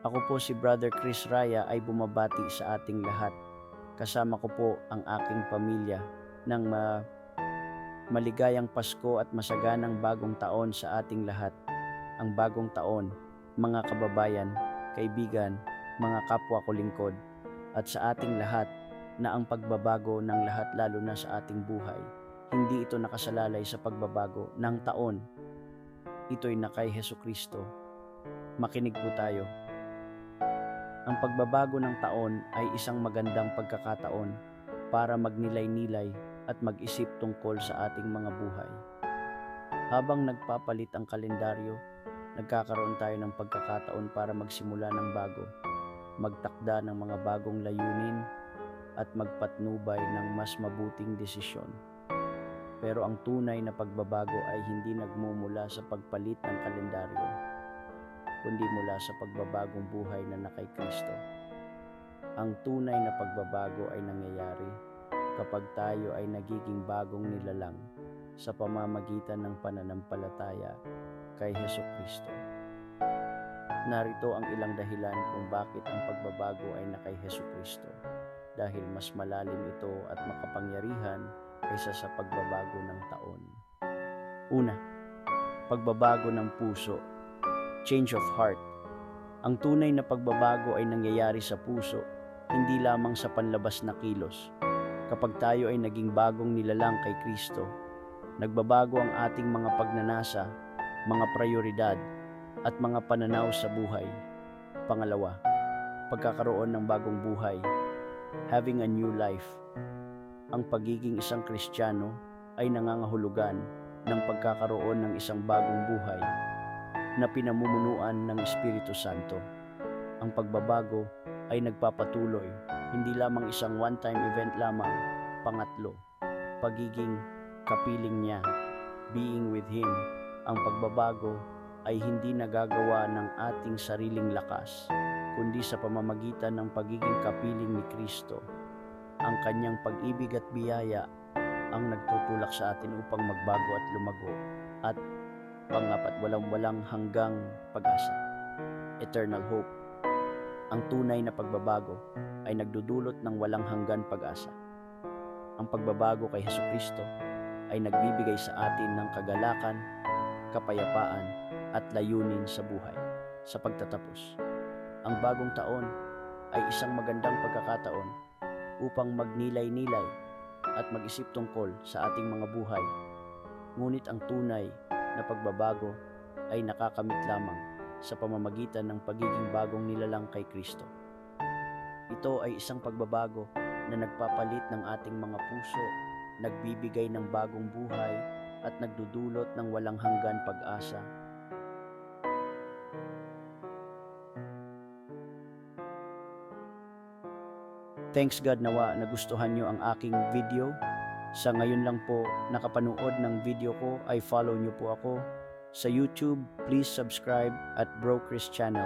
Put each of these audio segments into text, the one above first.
Ako po si Brother Chris Raya ay bumabati sa ating lahat. Kasama ko po ang aking pamilya ng maligayang Pasko at masaganang bagong taon sa ating lahat. Ang bagong taon, mga kababayan, kaibigan, mga kapwa ko lingkod, at sa ating lahat na ang pagbabago ng lahat lalo na sa ating buhay, hindi ito nakasalalay sa pagbabago ng taon. Ito'y na kay Hesukristo. Makinig po tayo. Ang pagbabago ng taon ay isang magandang pagkakataon para magnilay-nilay at mag-isip tungkol sa ating mga buhay. Habang nagpapalit ang kalendaryo, nagkakaroon tayo ng pagkakataon para magsimula ng bago, magtakda ng mga bagong layunin at magpatnubay ng mas mabuting desisyon. Pero ang tunay na pagbabago ay hindi nagmumula sa pagpalit ng kalendaryo, kundi mula sa pagbabagong buhay na kay Kristo. Ang tunay na pagbabago ay nangyayari kapag tayo ay nagiging bagong nilalang sa pamamagitan ng pananampalataya kay Hesukristo. Narito ang ilang dahilan kung bakit ang pagbabago ay na kay Hesukristo, dahil mas malalim ito at makapangyarihan kaysa sa pagbabago ng taon. Una, pagbabago ng puso. Change of heart. Ang tunay na pagbabago ay nangyayari sa puso, hindi lamang sa panlabas na kilos. Kapag tayo ay naging bagong nilalang kay Kristo, nagbabago ang ating mga pagnanasa, mga prioridad, at mga pananaw sa buhay. Pangalawa, pagkakaroon ng bagong buhay. Having a new life. Ang pagiging isang Kristiyano ay nangangahulugan ng pagkakaroon ng isang bagong buhay na pinamumunuan ng Espiritu Santo. Ang pagbabago ay nagpapatuloy, hindi lamang isang one-time event lamang. Pangatlo, pagiging kapiling niya, being with Him. Ang pagbabago ay hindi nagagawa ng ating sariling lakas, kundi sa pamamagitan ng pagiging kapiling ni Kristo. Ang kanyang pag-ibig at biyaya ang nagtutulak sa atin upang magbago at lumago. At pangapat, walang hanggang pag-asa. Eternal hope. Ang tunay na pagbabago ay nagdudulot ng walang hanggan pag-asa. Ang pagbabago kay Hesukristo ay nagbibigay sa atin ng kagalakan, kapayapaan, at layunin sa buhay. Sa pagtatapos, ang bagong taon ay isang magandang pagkakataon upang magnilay-nilay at mag-isip tungkol sa ating mga buhay. Ngunit ang tunay na pagbabago ay nakakamit lamang sa pamamagitan ng pagiging bagong nilalang kay Kristo. Ito ay isang pagbabago na nagpapalit ng ating mga puso, nagbibigay ng bagong buhay, at nagdudulot ng walang hanggan pag-asa. Thanks God, nawa nagustuhan nyo ang aking video. Sa ngayon lang po nakapanood ng video ko ay follow nyo po ako. Sa YouTube, please subscribe at Bro Chris channel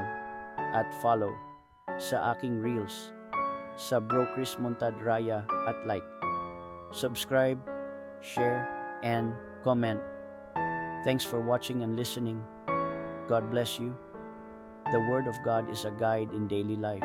at follow sa aking Reels sa Bro Chris Montad Raya at like. Subscribe, share, and comment. Thanks for watching and listening. God bless you. The Word of God is a guide in daily life.